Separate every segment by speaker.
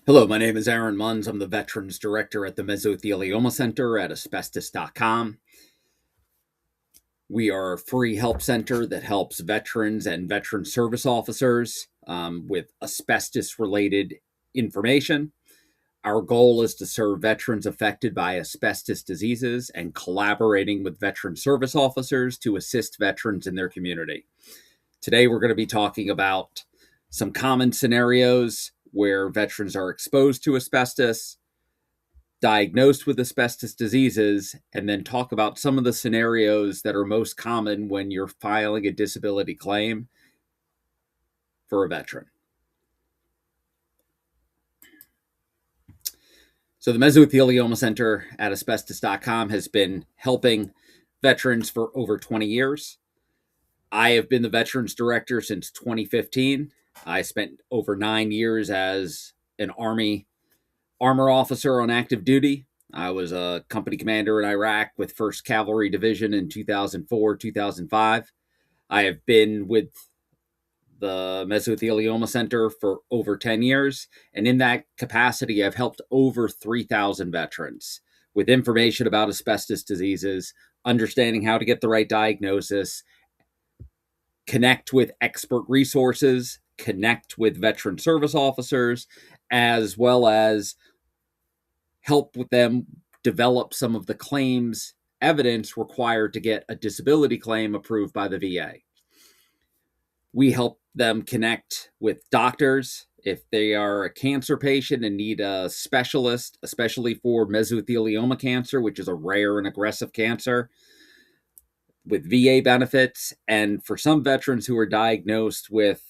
Speaker 1: Hello, my name is Aaron Munns. I'm the Veterans Director at the Mesothelioma Center at Asbestos.com. We are a free help center that helps veterans and veteran service officers with asbestos-related information. Our goal is to serve veterans affected by asbestos diseases and collaborating with veteran service officers to assist veterans in their community. Today, we're going to be talking about some common scenarios where veterans are exposed to asbestos, diagnosed with asbestos diseases, and then talk about some of the scenarios that are most common when you're filing a disability claim for a veteran. So the Mesothelioma Center at Asbestos.com has been helping veterans for over 20 years. I have been the Veterans Director since 2015. I spent over 9 years as an Army armor officer on active duty. I was a company commander in Iraq with 1st Cavalry Division in 2004, 2005. I have been with the Mesothelioma Center for over 10 years, and in that capacity, I've helped over 3,000 veterans with information about asbestos diseases, understanding how to get the right diagnosis, connect with expert resources, connect with veteran service officers, as well as help with them develop some of the claims evidence required to get a disability claim approved by the VA. We help them connect with doctors if they are a cancer patient and need a specialist, especially for mesothelioma cancer, which is a rare and aggressive cancer, with VA benefits. And for some veterans who are diagnosed with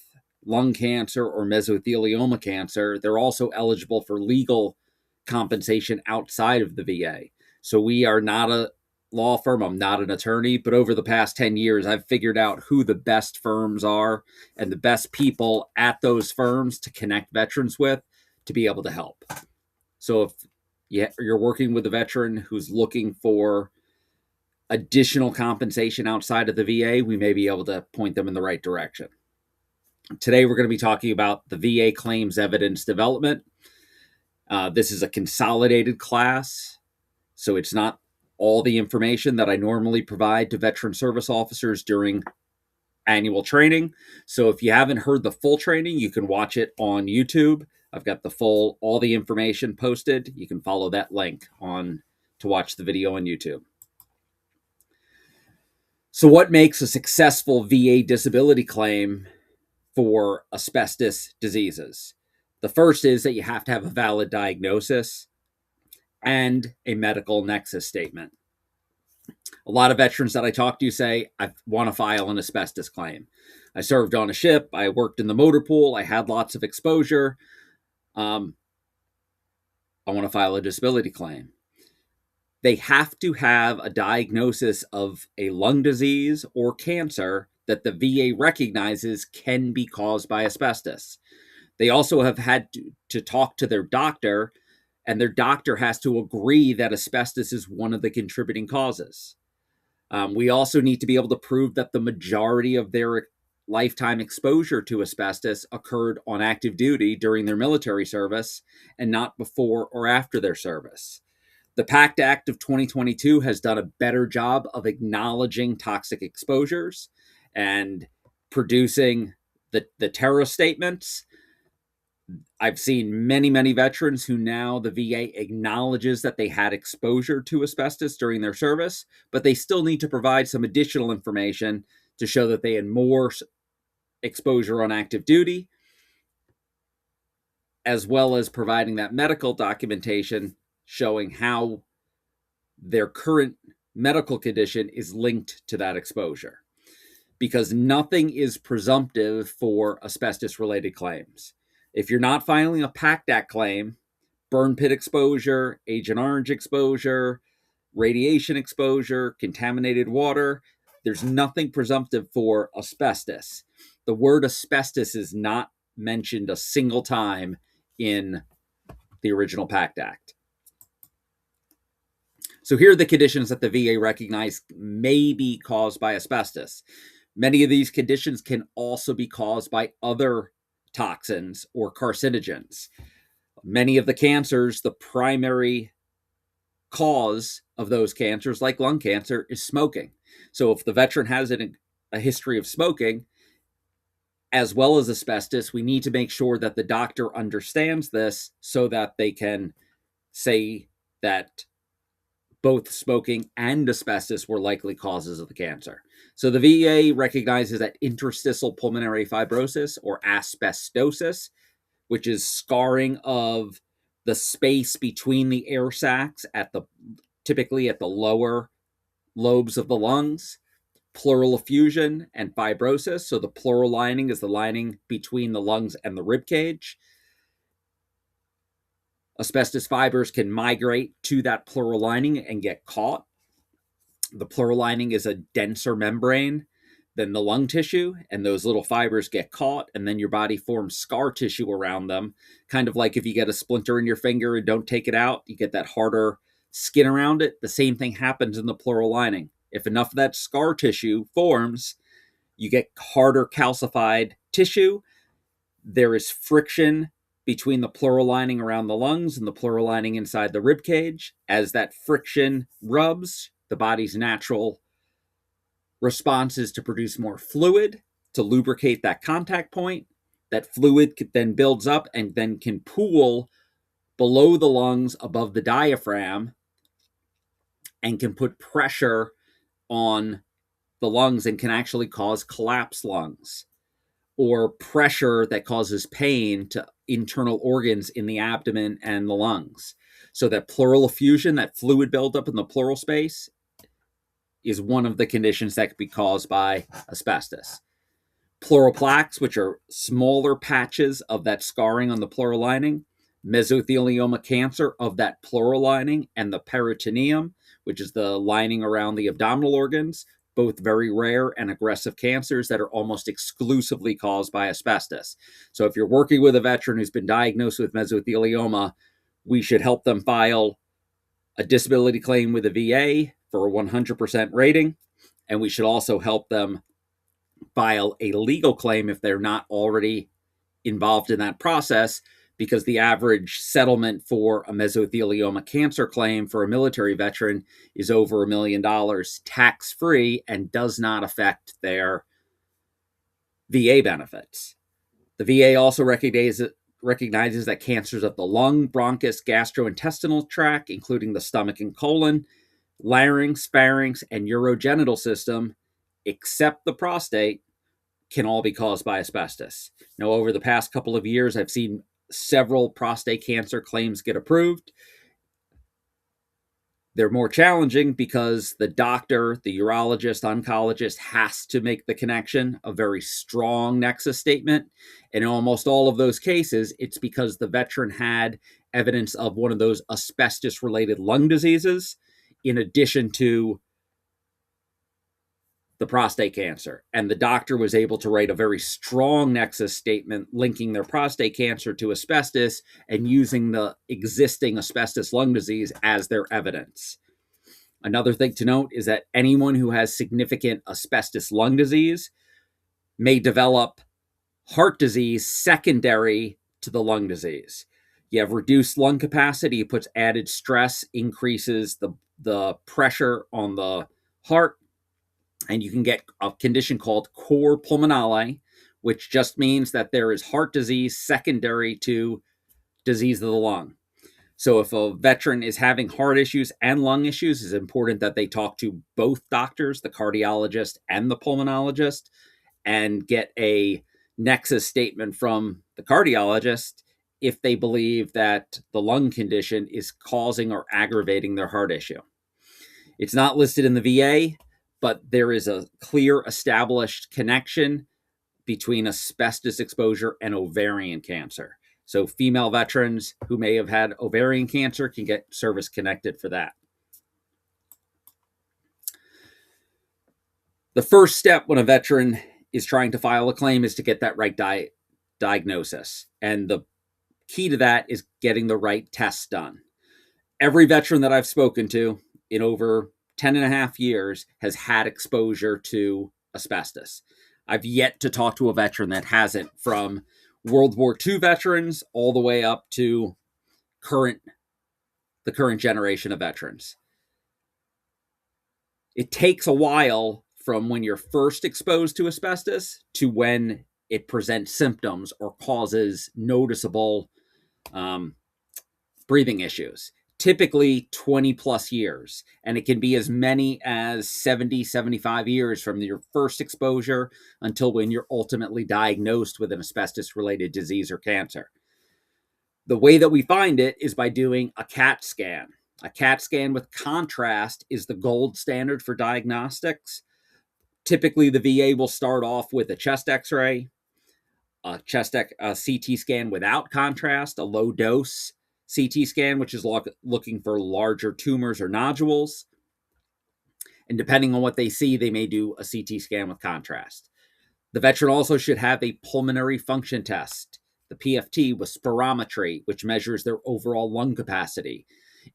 Speaker 1: lung cancer or mesothelioma cancer, they're also eligible for legal compensation outside of the VA. So we are not a law firm. I'm not an attorney, but over the past 10 years, I've figured out who the best firms are and the best people at those firms to connect veterans with to be able to help. So if you're working with a veteran who's looking for additional compensation outside of the VA, we may be able to point them in the right direction. Today, we're going to be talking about the VA claims evidence development. This is a consolidated class, so it's not all the information that I normally provide to veteran service officers during annual training. So if you haven't heard the full training, you can watch it on YouTube. I've got all the information posted. You can follow that link on to watch the video on YouTube. So what makes a successful VA disability claim for asbestos diseases? The first is that you have to have a valid diagnosis and a medical nexus statement. A lot of veterans that I talk to say, I want to file an asbestos claim. I served on a ship. I worked in the motor pool. I had lots of exposure. I want to file a disability claim. They have to have a diagnosis of a lung disease or cancer that the VA recognizes can be caused by asbestos. They also have had to talk to their doctor, and their doctor has to agree that asbestos is one of the contributing causes. We also need to be able to prove that the majority of their lifetime exposure to asbestos occurred on active duty during their military service and not before or after their service. The PACT Act of 2022 has done a better job of acknowledging toxic exposures and producing the terror statements. I've seen many, many veterans who now the VA acknowledges that they had exposure to asbestos during their service, but they still need to provide some additional information to show that they had more exposure on active duty, as well as providing that medical documentation showing how their current medical condition is linked to that exposure. Because nothing is presumptive for asbestos-related claims. If you're not filing a PACT Act claim, burn pit exposure, Agent Orange exposure, radiation exposure, contaminated water, there's nothing presumptive for asbestos. The word asbestos is not mentioned a single time in the original PACT Act. So here are the conditions that the VA recognized may be caused by asbestos. Many of these conditions can also be caused by other toxins or carcinogens. Many of the cancers, the primary cause of those cancers, like lung cancer, is smoking. So if the veteran has a history of smoking, as well as asbestos, we need to make sure that the doctor understands this so that they can say that both smoking and asbestos were likely causes of the cancer. So the VA recognizes that interstitial pulmonary fibrosis, or asbestosis, which is scarring of the space between the air sacs typically at the lower lobes of the lungs, pleural effusion, and fibrosis. So the pleural lining is the lining between the lungs and the rib cage. Asbestos fibers can migrate to that pleural lining and get caught. The pleural lining is a denser membrane than the lung tissue, and those little fibers get caught, and then your body forms scar tissue around them. Kind of like if you get a splinter in your finger and don't take it out, you get that harder skin around it. The same thing happens in the pleural lining. If enough of that scar tissue forms, you get harder calcified tissue. There is friction between the pleural lining around the lungs and the pleural lining inside the rib cage. As that friction rubs, the body's natural response is to produce more fluid to lubricate that contact point. That fluid then builds up and then can pool below the lungs above the diaphragm and can put pressure on the lungs and can actually cause collapsed lungs, or pressure that causes pain to internal organs in the abdomen and the lungs. So that pleural effusion, that fluid buildup in the pleural space, is one of the conditions that could be caused by asbestos. Pleural plaques, which are smaller patches of that scarring on the pleural lining, mesothelioma cancer of that pleural lining, and the peritoneum, which is the lining around the abdominal organs, both very rare and aggressive cancers that are almost exclusively caused by asbestos. So if you're working with a veteran who's been diagnosed with mesothelioma, we should help them file a disability claim with the VA for a 100% rating, and we should also help them file a legal claim if they're not already involved in that process, because the average settlement for a mesothelioma cancer claim for a military veteran is over $1 million tax-free and does not affect their VA benefits. The VA also recognizes that cancers of the lung, bronchus, gastrointestinal tract, including the stomach and colon, larynx, pharynx, and urogenital system, except the prostate, can all be caused by asbestos. Now, over the past couple of years, I've seen several prostate cancer claims get approved. They're more challenging because the doctor, the urologist, oncologist has to make the connection, a very strong nexus statement. And in almost all of those cases, it's because the veteran had evidence of one of those asbestos-related lung diseases, in addition to the prostate cancer. And the doctor was able to write a very strong nexus statement linking their prostate cancer to asbestos and using the existing asbestos lung disease as their evidence. Another thing to note is that anyone who has significant asbestos lung disease may develop heart disease secondary to the lung disease. You have reduced lung capacity, it puts added stress, increases the pressure on the heart, and you can get a condition called cor pulmonale, which just means that there is heart disease secondary to disease of the lung. So if a veteran is having heart issues and lung issues, it's important that they talk to both doctors, the cardiologist and the pulmonologist, and get a nexus statement from the cardiologist if they believe that the lung condition is causing or aggravating their heart issue. It's not listed in the VA, but there is a clear established connection between asbestos exposure and ovarian cancer. So female veterans who may have had ovarian cancer can get service connected for that. The first step when a veteran is trying to file a claim is to get that right diagnosis. And the key to that is getting the right tests done. Every veteran that I've spoken to in over 10 and a half years has had exposure to asbestos. I've yet to talk to a veteran that hasn't, from World War II veterans all the way up to the current generation of veterans. It takes a while from when you're first exposed to asbestos to when it presents symptoms or causes noticeable breathing issues. Typically 20 plus years, and it can be as many as 70, 75 years from your first exposure until when you're ultimately diagnosed with an asbestos-related disease or cancer. The way that we find it is by doing a CAT scan. A CAT scan with contrast is the gold standard for diagnostics. Typically, the VA will start off with a chest x-ray, a CT scan without contrast, a low dose CT scan, which is looking for larger tumors or nodules. And depending on what they see, they may do a CT scan with contrast. The veteran also should have a pulmonary function test, the PFT, with spirometry, which measures their overall lung capacity.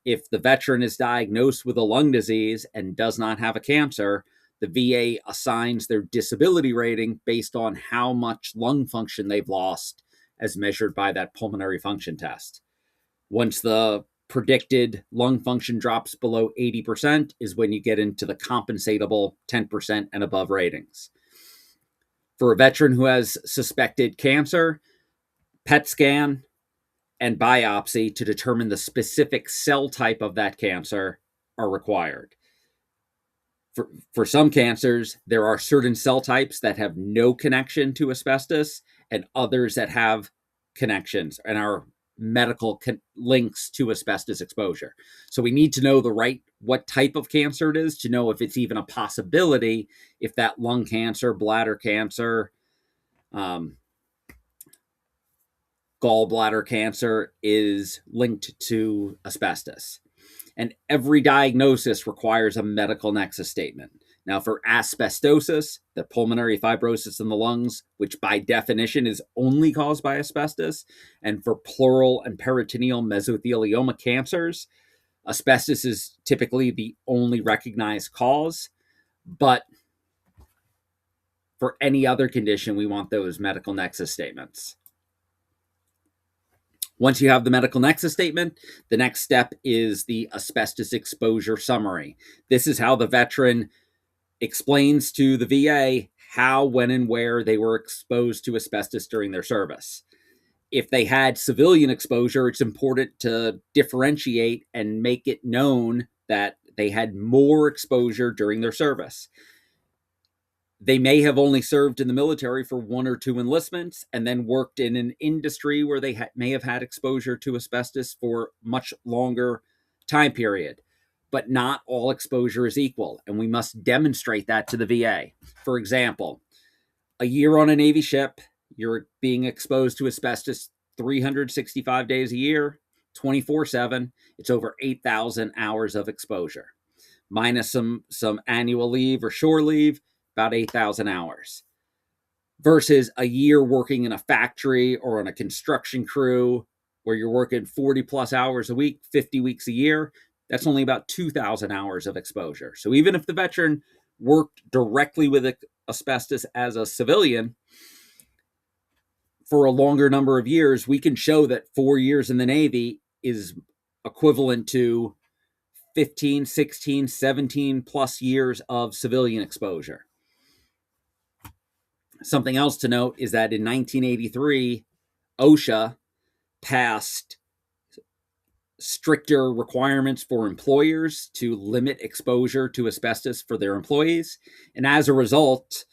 Speaker 1: If the veteran is diagnosed with a lung disease and does not have a cancer, the VA assigns their disability rating based on how much lung function they've lost as measured by that pulmonary function test. Once the predicted lung function drops below 80% is when you get into the compensatable 10% and above ratings. For a veteran who has suspected cancer, PET scan and biopsy to determine the specific cell type of that cancer are required. For some cancers, there are certain cell types that have no connection to asbestos and others that have connections and are medical links to asbestos exposure. So we need to know what type of cancer it is to know if it's even a possibility if that lung cancer, bladder cancer, gallbladder cancer is linked to asbestos. And every diagnosis requires a medical nexus statement. Now, for asbestosis, the pulmonary fibrosis in the lungs, which by definition is only caused by asbestos, and for pleural and peritoneal mesothelioma cancers, asbestos is typically the only recognized cause. But for any other condition, we want those medical nexus statements. Once you have the medical nexus statement, the next step is the asbestos exposure summary. This is how the veteran explains to the VA how, when, and where they were exposed to asbestos during their service. If they had civilian exposure, it's important to differentiate and make it known that they had more exposure during their service. They may have only served in the military for 1 or 2 enlistments and then worked in an industry where they may have had exposure to asbestos for much longer time period. But not all exposure is equal, and we must demonstrate that to the VA. For example, a year on a Navy ship, you're being exposed to asbestos 365 days a year, 24/7. It's over 8,000 hours of exposure, minus some annual leave or shore leave, about 8,000 hours. Versus a year working in a factory or on a construction crew where you're working 40 plus hours a week, 50 weeks a year, that's only about 2,000 hours of exposure. So even if the veteran worked directly with asbestos as a civilian for a longer number of years, we can show that 4 years in the Navy is equivalent to 15, 16, 17 plus years of civilian exposure. Something else to note is that in 1983, OSHA passed stricter requirements for employers to limit exposure to asbestos for their employees. And as a result,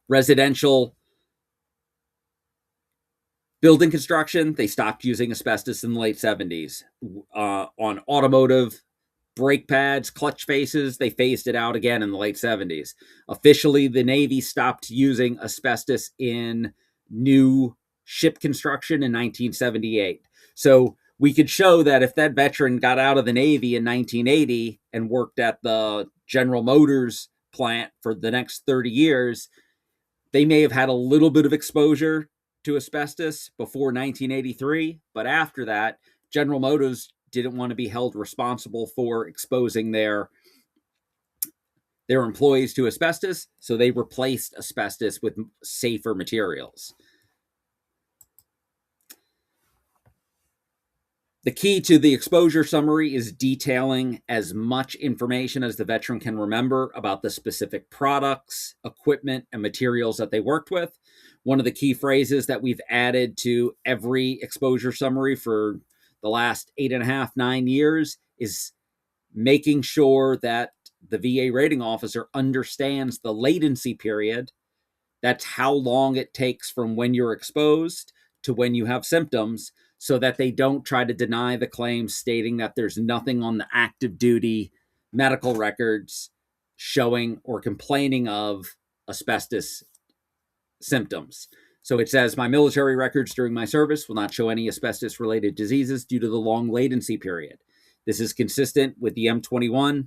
Speaker 1: residential building construction, they stopped using asbestos in the late 70s. On automotive brake pads, clutch faces, they phased it out again in the late 70s. Officially, the Navy stopped using asbestos in new ship construction in 1978. So we could show that if that veteran got out of the Navy in 1980 and worked at the General Motors plant for the next 30 years, they may have had a little bit of exposure to asbestos before 1983, but after that, General Motors didn't want to be held responsible for exposing their employees to asbestos, so they replaced asbestos with safer materials. The key to the exposure summary is detailing as much information as the veteran can remember about the specific products, equipment, and materials that they worked with. One of the key phrases that we've added to every exposure summary for the last 8.5, 9 years is making sure that the VA rating officer understands the latency period. That's how long it takes from when you're exposed to when you have symptoms, so that they don't try to deny the claim, stating that there's nothing on the active duty medical records showing or complaining of asbestos symptoms. So it says, my military records during my service will not show any asbestos-related diseases due to the long latency period. This is consistent with the M21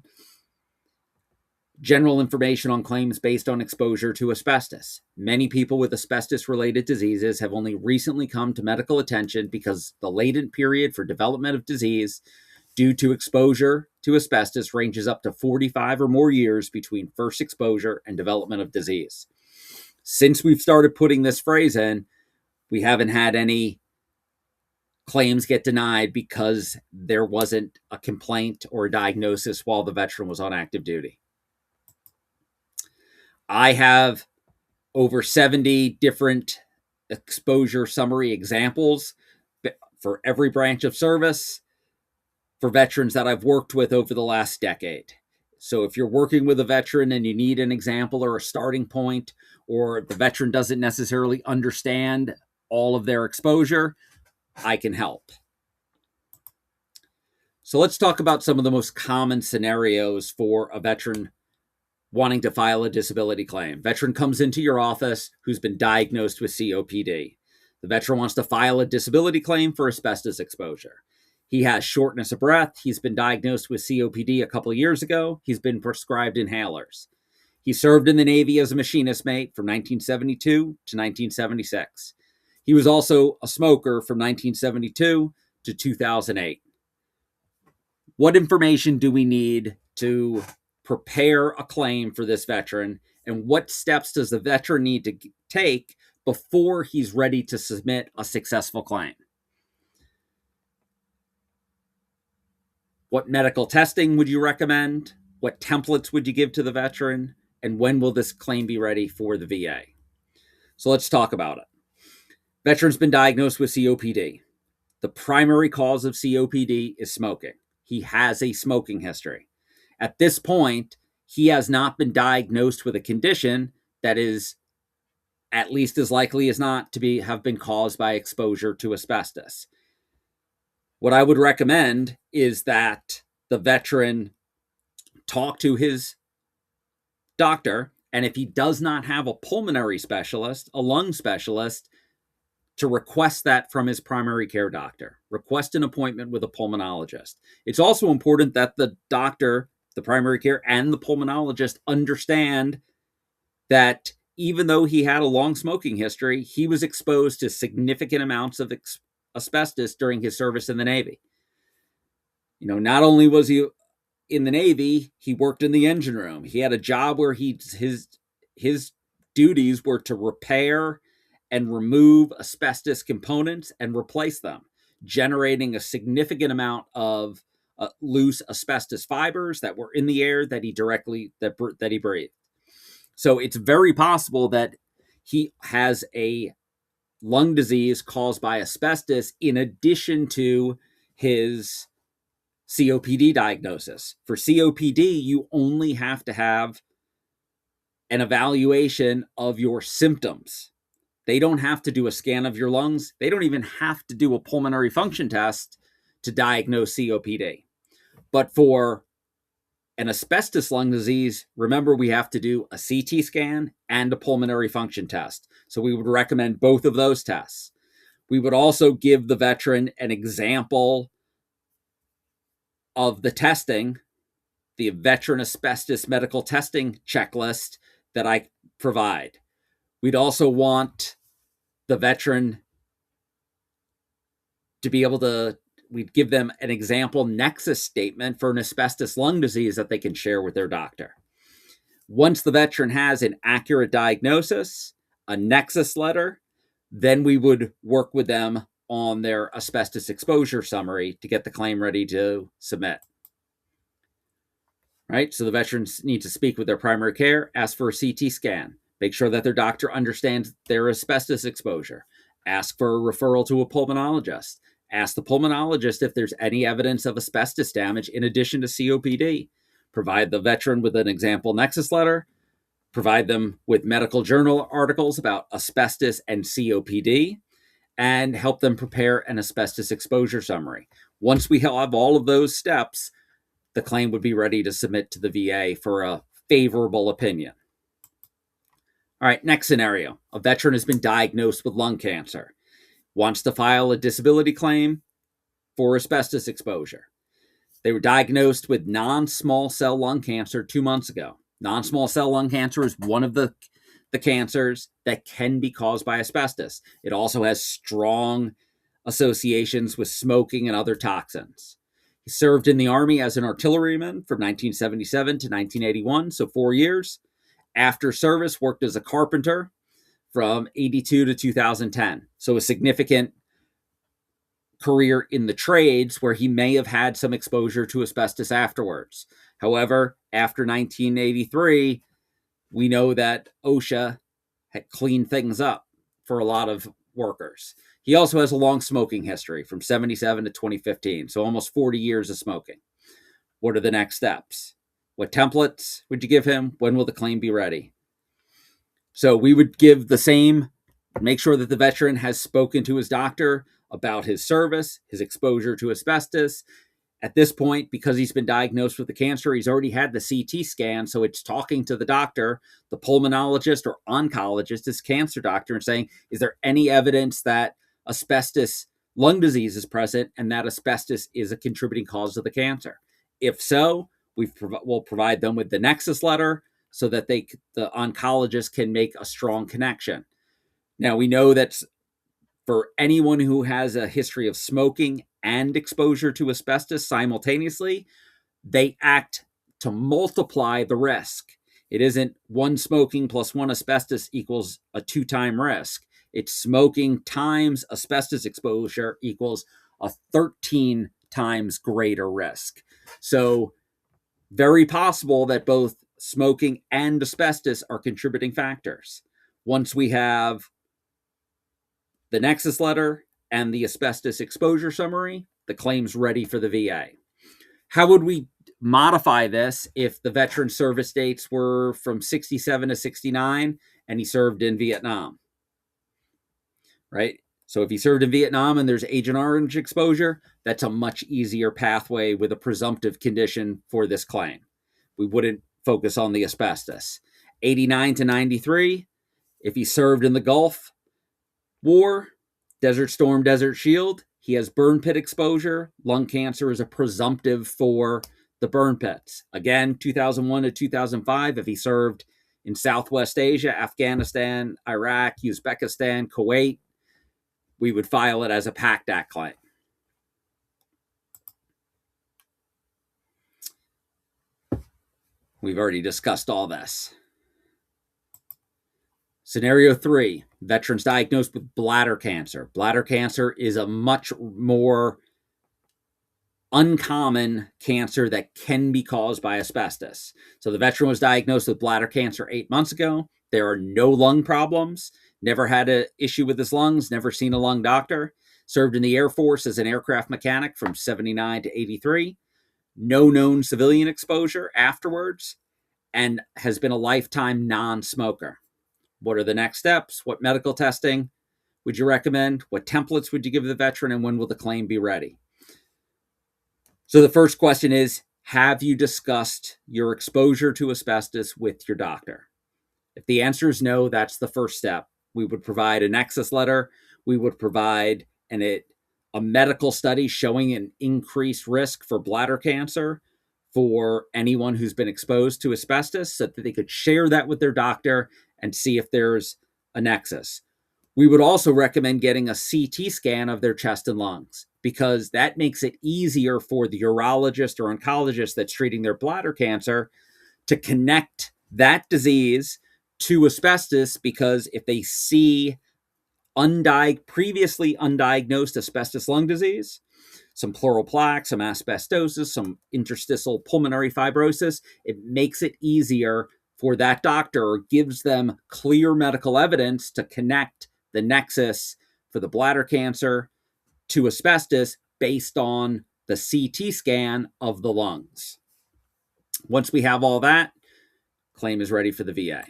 Speaker 1: general information on claims based on exposure to asbestos. Many people with asbestos-related diseases have only recently come to medical attention because the latent period for development of disease due to exposure to asbestos ranges up to 45 or more years between first exposure and development of disease. Since we've started putting this phrase in, we haven't had any claims get denied because there wasn't a complaint or a diagnosis while the veteran was on active duty. I have over 70 different exposure summary examples for every branch of service for veterans that I've worked with over the last decade. So if you're working with a veteran and you need an example or a starting point, or the veteran doesn't necessarily understand all of their exposure, I can help. So let's talk about some of the most common scenarios for a veteran wanting to file a disability claim. Veteran comes into your office who's been diagnosed with COPD. The veteran wants to file a disability claim for asbestos exposure. He has shortness of breath. He's been diagnosed with COPD a couple of years ago. He's been prescribed inhalers. He served in the Navy as a machinist mate from 1972 to 1976. He was also a smoker from 1972 to 2008. What information do we need to prepare a claim for this veteran, and what steps does the veteran need to take before he's ready to submit a successful claim? What medical testing would you recommend? What templates would you give to the veteran? And when will this claim be ready for the VA? So let's talk about it. Veteran's been diagnosed with COPD. The primary cause of COPD is smoking. He has a smoking history. At this point, he has not been diagnosed with a condition that is at least as likely as not to have been caused by exposure to asbestos. What I would recommend is that the veteran talk to his doctor, and if he does not have a pulmonary specialist, a lung specialist, to request that from his primary care doctor. Request an appointment with a pulmonologist. It's also important that the doctor, the primary care, and the pulmonologist understand that even though he had a long smoking history, he was exposed to significant amounts of asbestos during his service in the Navy. Not only was he in the Navy, he worked in the engine room. He had a job where his duties were to repair and remove asbestos components and replace them, generating a significant amount of loose asbestos fibers that were in the air that he breathed. So it's very possible that he has a lung disease caused by asbestos in addition to his COPD diagnosis. For COPD, you only have to have an evaluation of your symptoms. They don't have to do a scan of your lungs. They don't even have to do a pulmonary function test to diagnose COPD. But for an asbestos lung disease, remember, we have to do a CT scan and a pulmonary function test. So we would recommend both of those tests. We would also give the veteran an example of the testing, the veteran asbestos medical testing checklist that I provide. We'd also want the veteran to be able to, we'd give them an example nexus statement for an asbestos lung disease that they can share with their doctor. Once the veteran has an accurate diagnosis, a nexus letter, then we would work with them on their asbestos exposure summary to get the claim ready to submit. Right? So the veterans need to speak with their primary care, ask for a CT scan, make sure that their doctor understands their asbestos exposure, ask for a referral to a pulmonologist, ask the pulmonologist if there's any evidence of asbestos damage in addition to COPD, provide the veteran with an example nexus letter, provide them with medical journal articles about asbestos and COPD, and help them prepare an asbestos exposure summary. Once we have all of those steps, the claim would be ready to submit to the VA for a favorable opinion. All right, next scenario. A veteran has been diagnosed with lung cancer, wants to file a disability claim for asbestos exposure. They were diagnosed with non-small cell lung cancer 2 months ago. Non-small cell lung cancer is one of the cancers that can be caused by asbestos. It also has strong associations with smoking and other toxins. He served in the Army as an artilleryman from 1977 to 1981, so 4 years. After service, worked as a carpenter from 82 to 2010, so a significant career in the trades where he may have had some exposure to asbestos afterwards. However, after 1983, we know that OSHA had cleaned things up for a lot of workers. He also has a long smoking history from 77 to 2015, so almost 40 years of smoking. What are the next steps? What templates would you give him? When will the claim be ready? So we would give the same, make sure that the veteran has spoken to his doctor about his service, his exposure to asbestos. At this point, because he's been diagnosed with the cancer, he's already had the CT scan, so it's talking to the doctor, the pulmonologist or oncologist, his cancer doctor, and saying, is there any evidence that asbestos lung disease is present and that asbestos is a contributing cause of the cancer? If so, we'll provide them with the nexus letter so that the oncologist can make a strong connection. Now, we know that for anyone who has a history of smoking and exposure to asbestos simultaneously, they act to multiply the risk. It isn't one smoking plus one asbestos equals a 2-time risk. It's smoking times asbestos exposure equals a 13 times greater risk. So very possible that both smoking and asbestos are contributing factors. Once we have the nexus letter and the asbestos exposure summary, the claim's ready for the VA. How would we modify this if the veteran service dates were from 67 to 69 and he served in Vietnam? Right? So if he served in Vietnam and there's Agent Orange exposure, that's a much easier pathway with a presumptive condition for this claim. We wouldn't focus on the asbestos. 89 to 93, if he served in the Gulf War, Desert Storm, Desert Shield, he has burn pit exposure. Lung cancer is a presumptive for the burn pits. Again, 2001 to 2005, if he served in Southwest Asia, Afghanistan, Iraq, Uzbekistan, Kuwait, we would file it as a PACT Act claim. We've already discussed all this. Scenario 3, veterans diagnosed with bladder cancer. Bladder cancer is a much more uncommon cancer that can be caused by asbestos. So the veteran was diagnosed with bladder cancer 8 months ago. There are no lung problems, never had an issue with his lungs, never seen a lung doctor, served in the Air Force as an aircraft mechanic from 79 to 83, no known civilian exposure afterwards, and has been a lifetime non-smoker. What are the next steps? What medical testing would you recommend? What templates would you give the veteran? And when will the claim be ready? So the first question is, have you discussed your exposure to asbestos with your doctor? If the answer is no, that's the first step. We would provide a nexus letter. We would provide a medical study showing an increased risk for bladder cancer for anyone who's been exposed to asbestos so that they could share that with their doctor and see if there's a nexus. We would also recommend getting a CT scan of their chest and lungs because that makes it easier for the urologist or oncologist that's treating their bladder cancer to connect that disease to asbestos, because if they see previously undiagnosed asbestos lung disease, some pleural plaque, some asbestosis, some interstitial pulmonary fibrosis. It makes it easier for that doctor, or gives them clear medical evidence to connect the nexus for the bladder cancer to asbestos based on the CT scan of the lungs. Once we have all that, claim is ready for the VA.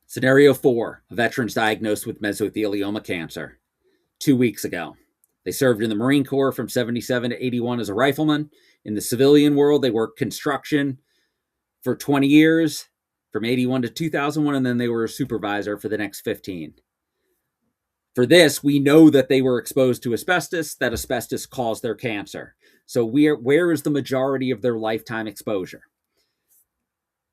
Speaker 1: Scenario 4, a veteran's diagnosed with mesothelioma cancer 2 weeks ago. They served in the Marine Corps from 77 to 81 as a rifleman. In the civilian world, they worked construction for 20 years, from 81 to 2001, and then they were a supervisor for the next 15. For this, we know that they were exposed to asbestos, that asbestos caused their cancer. So where is the majority of their lifetime exposure?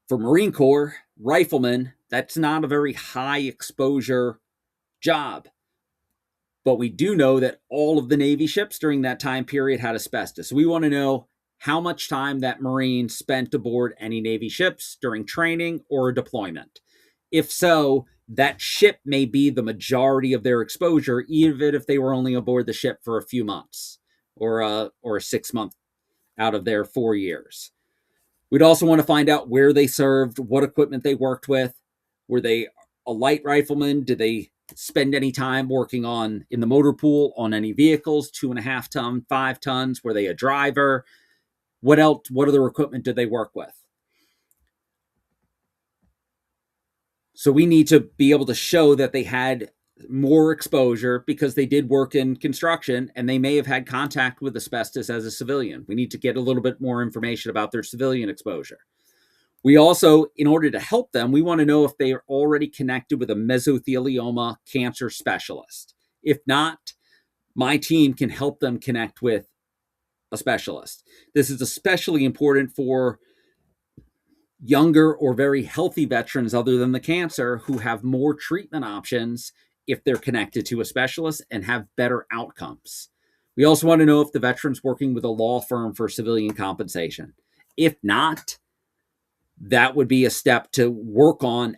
Speaker 1: For Marine Corps, riflemen, that's not a very high exposure job. But we do know that all of the Navy ships during that time period had asbestos. So we want to know how much time that Marine spent aboard any Navy ships during training or deployment. If so, that ship may be the majority of their exposure, even if they were only aboard the ship for a few months or a 6 month out of their 4 years. We'd also want to find out where they served, what equipment they worked with. Were they a light rifleman? Did they spend any time working in the motor pool on any vehicles, 2.5 ton, 5 tons? Were they a driver? What else? What other equipment did they work with? So we need to be able to show that they had more exposure because they did work in construction and they may have had contact with asbestos as a civilian. We need to get a little bit more information about their civilian exposure. We also, in order to help them, we want to know if they are already connected with a mesothelioma cancer specialist. If not, my team can help them connect with a specialist. This is especially important for younger or very healthy veterans other than the cancer who have more treatment options if they're connected to a specialist and have better outcomes. We also want to know if the veteran's working with a law firm for civilian compensation. If not, that would be a step to work on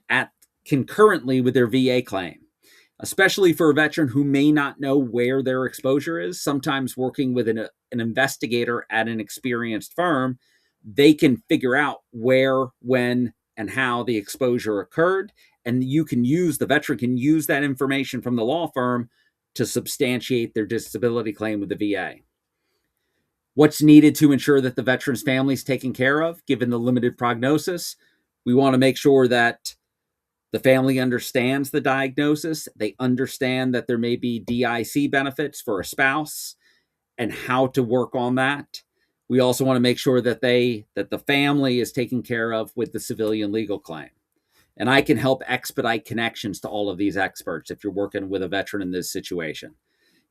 Speaker 1: concurrently with their VA claim, especially for a veteran who may not know where their exposure is. Sometimes working with an investigator at an experienced firm, they can figure out where, when, and how the exposure occurred. And the veteran can use that information from the law firm to substantiate their disability claim with the VA. What's needed to ensure that the veteran's family is taken care of, given the limited prognosis? We want to make sure that the family understands the diagnosis. They understand that there may be DIC benefits for a spouse and how to work on that. We also want to make sure that the family is taken care of with the civilian legal claim. And I can help expedite connections to all of these experts if you're working with a veteran in this situation.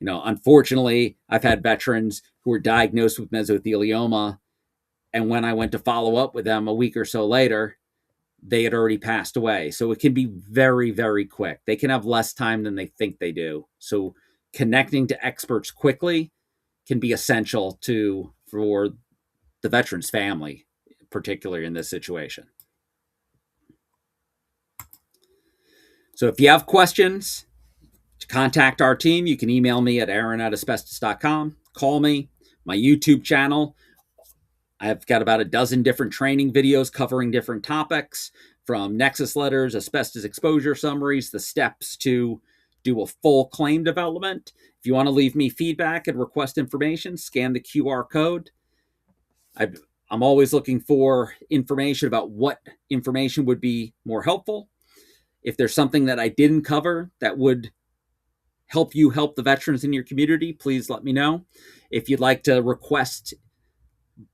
Speaker 1: Unfortunately, I've had veterans who were diagnosed with mesothelioma, and when I went to follow up with them a week or so later, they had already passed away. So it can be very, very quick. They can have less time than they think they do. So connecting to experts quickly can be essential for the veteran's family, particularly in this situation. So if you have questions, contact our team. You can email me at aaron@asbestos.com. Call me. My YouTube channel, I've got about a dozen different training videos covering different topics, from nexus letters, asbestos exposure summaries, the steps to do a full claim development. If you want to leave me feedback and request information, scan the QR code. I'm always looking for information about what information would be more helpful. If there's something that I didn't cover that would help you help the veterans in your community, please let me know. If you'd like to request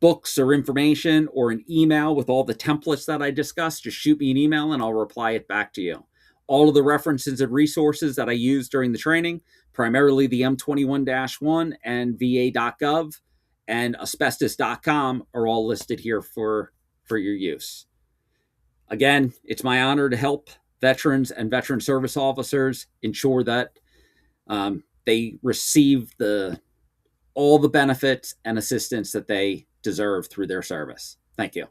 Speaker 1: books or information or an email with all the templates that I discussed, just shoot me an email and I'll reply it back to you. All of the references and resources that I used during the training, primarily the M21-1 and VA.gov and asbestos.com, are all listed here for your use. Again, it's my honor to help veterans and veteran service officers ensure that they receive all the benefits and assistance that they deserve through their service. Thank you.